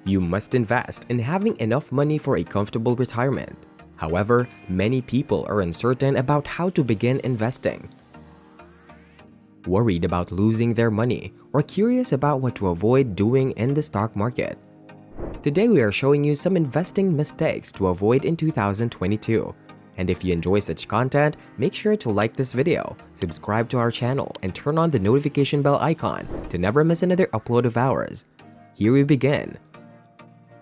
You must invest in having enough money for a comfortable retirement. However, many people are uncertain about how to begin investing. Worried about losing their money or curious about what to avoid doing in the stock market. Today we are showing you some investing mistakes to avoid in 2022. And if you enjoy such content, make sure to like this video, subscribe to our channel, and turn on the notification bell icon to never miss another upload of ours. Here we begin.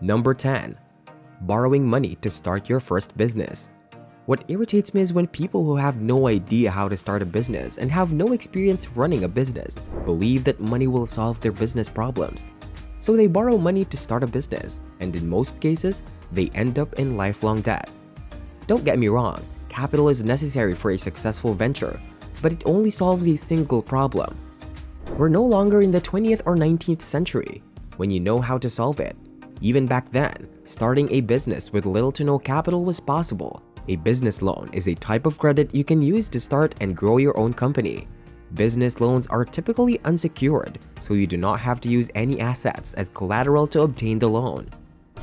Number 10. Borrowing money to start your first business. What irritates me is when people who have no idea how to start a business and have no experience running a business believe that money will solve their business problems. So they borrow money to start a business, and in most cases, they end up in lifelong debt. Don't get me wrong, capital is necessary for a successful venture, but it only solves a single problem. We're no longer in the 20th or 19th century when you know how to solve it. Even back then, starting a business with little to no capital was possible. A business loan is a type of credit you can use to start and grow your own company. Business loans are typically unsecured, so you do not have to use any assets as collateral to obtain the loan.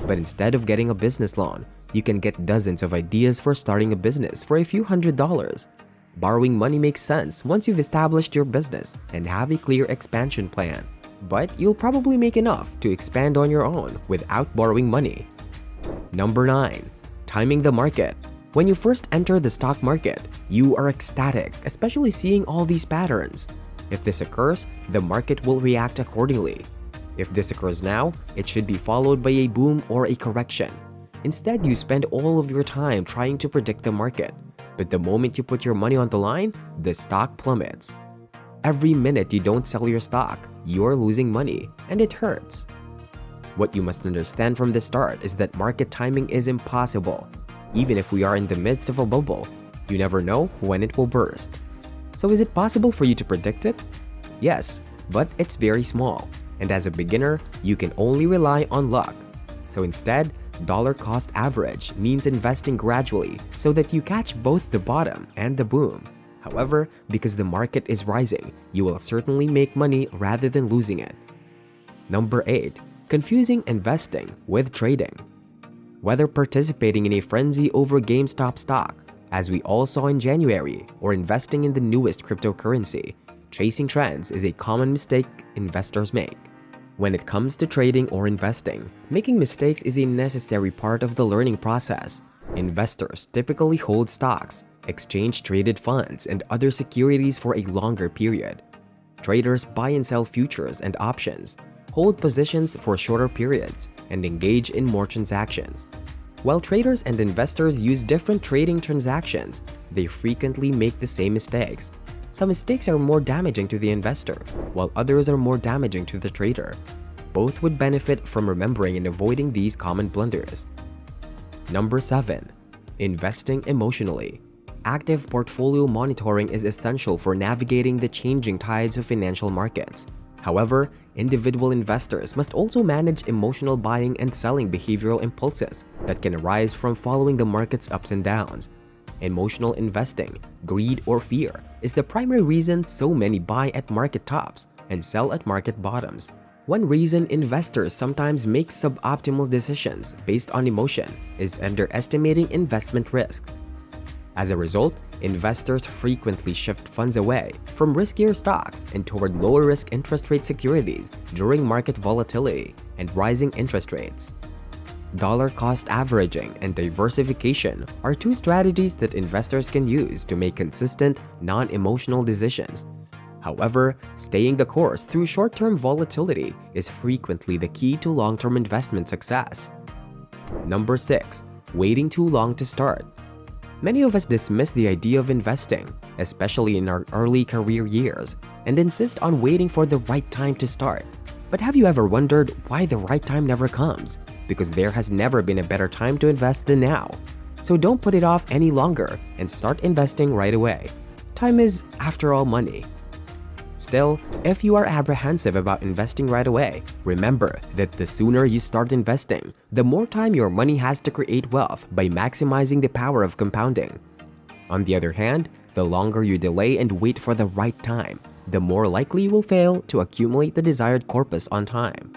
But instead of getting a business loan, you can get dozens of ideas for starting a business for a few $100s. Borrowing money makes sense once you've established your business and have a clear expansion plan. But you'll probably make enough to expand on your own without borrowing money. Number 9. Timing the market. When you first enter the stock market, you are ecstatic, especially seeing all these patterns. If this occurs, the market will react accordingly. If this occurs now, it should be followed by a boom or a correction. Instead, you spend all of your time trying to predict the market. But the moment you put your money on the line, the stock plummets. Every minute you don't sell your stock, you're losing money, and it hurts. What you must understand from the start is that market timing is impossible. Even if we are in the midst of a bubble, you never know when it will burst. So is it possible for you to predict it? Yes, but it's very small, and as a beginner, you can only rely on luck. So instead, dollar cost average means investing gradually so that you catch both the bottom and the boom. However, because the market is rising, you will certainly make money rather than losing it. Number 8. Confusing investing with trading. Whether participating in a frenzy over GameStop stock, as we all saw in January, or investing in the newest cryptocurrency, chasing trends is a common mistake investors make. When it comes to trading or investing, making mistakes is a necessary part of the learning process. Investors typically hold stocks, exchange-traded funds, and other securities for a longer period. Traders buy and sell futures and options, hold positions for shorter periods, and engage in more transactions. While traders and investors use different trading transactions, they frequently make the same mistakes. Some mistakes are more damaging to the investor, while others are more damaging to the trader. Both would benefit from remembering and avoiding these common blunders. Number 7. Investing emotionally. Active portfolio monitoring is essential for navigating the changing tides of financial markets. However, individual investors must also manage emotional buying and selling behavioral impulses that can arise from following the market's ups and downs. Emotional investing, greed or fear, is the primary reason so many buy at market tops and sell at market bottoms. One reason investors sometimes make suboptimal decisions based on emotion is underestimating investment risks. As a result, investors frequently shift funds away from riskier stocks and toward lower risk interest rate securities during market volatility and rising interest rates. Dollar cost averaging and diversification are two strategies that investors can use to make consistent, non-emotional decisions. However, staying the course through short-term volatility is frequently the key to long-term investment success. Number 6. Waiting too long to start. Many of us dismiss the idea of investing, especially in our early career years, and insist on waiting for the right time to start. But have you ever wondered why the right time never comes? Because there has never been a better time to invest than now. So don't put it off any longer and start investing right away. Time is, after all, money. Still, if you are apprehensive about investing right away, remember that the sooner you start investing, the more time your money has to create wealth by maximizing the power of compounding. On the other hand, the longer you delay and wait for the right time, the more likely you will fail to accumulate the desired corpus on time.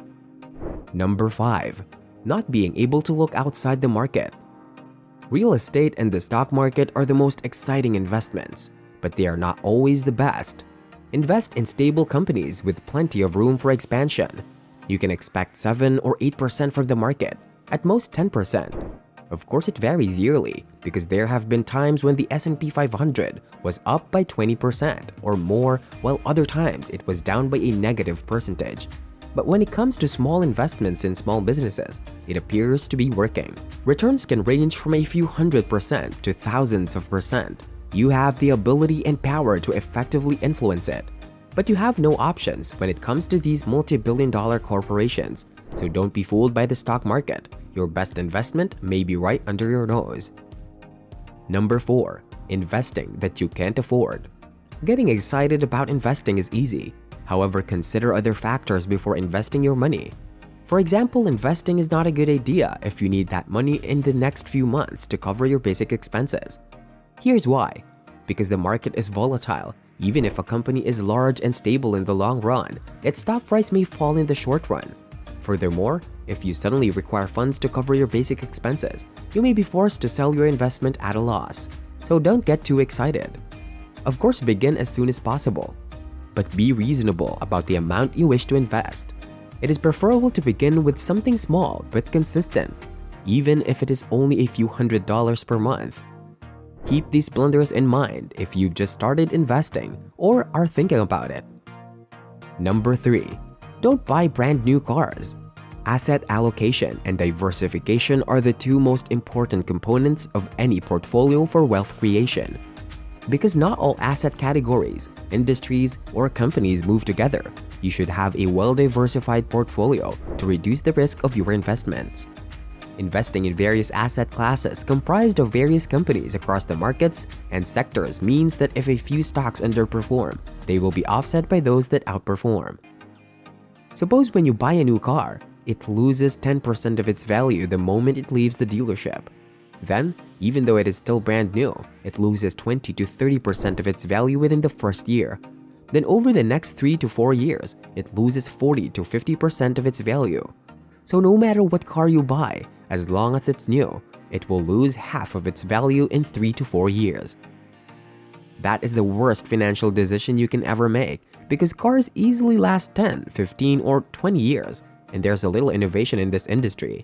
Number 5. Not being able to look outside the market. Real estate and the stock market are the most exciting investments, but they are not always the best. Invest in stable companies with plenty of room for expansion. You can expect 7 or 8% from the market, at most 10%. Of course, it varies yearly because there have been times when the S&P 500 was up by 20% or more, while other times it was down by a negative percentage. But when it comes to small investments in small businesses, it appears to be working. Returns can range from a few 100% to thousands of percent. You have the ability and power to effectively influence it. But you have no options when it comes to these multi-billion-dollar corporations, so don't be fooled by the stock market. Your best investment may be right under your nose. Number 4. Investing that you can't afford. Getting excited about investing is easy. However, consider other factors before investing your money. For example, investing is not a good idea if you need that money in the next few months to cover your basic expenses. Here's why. Because the market is volatile. Even if a company is large and stable in the long run, its stock price may fall in the short run. Furthermore, if you suddenly require funds to cover your basic expenses, you may be forced to sell your investment at a loss. So don't get too excited. Of course, begin as soon as possible, but be reasonable about the amount you wish to invest. It is preferable to begin with something small but consistent, even if it is only a few $100s per month. Keep these blunders in mind if you've just started investing or are thinking about it. Number 3. Don't buy brand new cars. Asset allocation and diversification are the two most important components of any portfolio for wealth creation. Because not all asset categories, industries, or companies move together, you should have a well-diversified portfolio to reduce the risk of your investments. Investing in various asset classes comprised of various companies across the markets and sectors means that if a few stocks underperform, they will be offset by those that outperform. Suppose when you buy a new car, it loses 10% of its value the moment it leaves the dealership. Then, even though it is still brand new, it loses 20 to 30% of its value within the first year. Then over the next 3 to 4 years, it loses 40 to 50% of its value. So no matter what car you buy, as long as it's new, it will lose half of its value in 3 to 4 years. That is the worst financial decision you can ever make because cars easily last 10, 15, or 20 years, and there's a little innovation in this industry.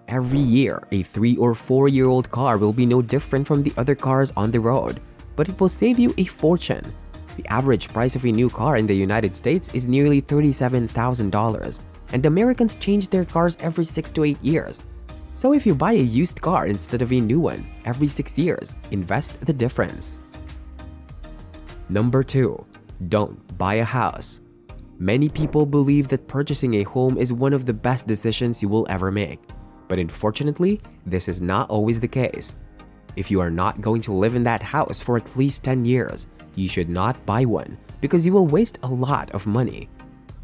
Every year, a 3 or 4-year-old car will be no different from the other cars on the road, but it will save you a fortune. The average price of a new car in the United States is nearly $37,000, and Americans change their cars every 6 to 8 years. So if you buy a used car instead of a new one every 6 years, invest the difference. Number 2. Don't buy a house. Many people believe that purchasing a home is one of the best decisions you will ever make. But unfortunately, this is not always the case. If you are not going to live in that house for at least 10 years, you should not buy one because you will waste a lot of money.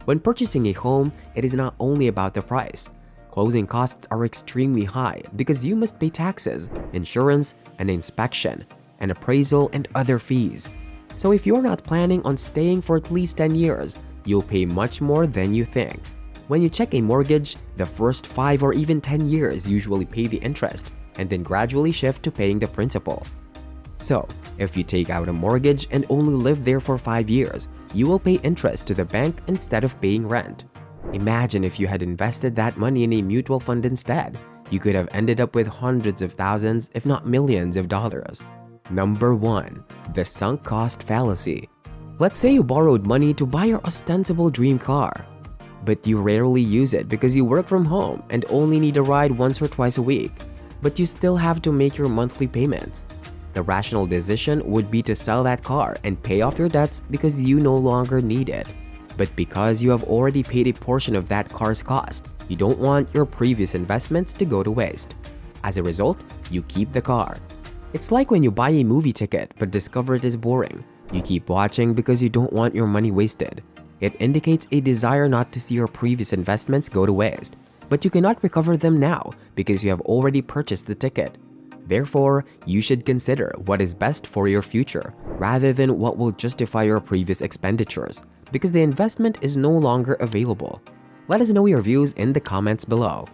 When purchasing a home, it is not only about the price. Closing costs are extremely high because you must pay taxes, insurance, an inspection, an appraisal, and other fees. So if you're not planning on staying for at least 10 years, you'll pay much more than you think. When you check a mortgage, the first 5 or even 10 years usually pay the interest and then gradually shift to paying the principal. So, if you take out a mortgage and only live there for 5 years, you will pay interest to the bank instead of paying rent. Imagine if you had invested that money in a mutual fund instead. You could have ended up with hundreds of thousands, if not millions of dollars. Number 1. The sunk cost fallacy. Let's say you borrowed money to buy your ostensible dream car, but you rarely use it because you work from home and only need a ride once or twice a week, but you still have to make your monthly payments. The rational decision would be to sell that car and pay off your debts because you no longer need it. But because you have already paid a portion of that car's cost, you don't want your previous investments to go to waste. As a result, you keep the car. It's like when you buy a movie ticket but discover it is boring. You keep watching because you don't want your money wasted. It indicates a desire not to see your previous investments go to waste, but you cannot recover them now because you have already purchased the ticket. Therefore, you should consider what is best for your future rather than what will justify your previous expenditures because the investment is no longer available. Let us know your views in the comments below.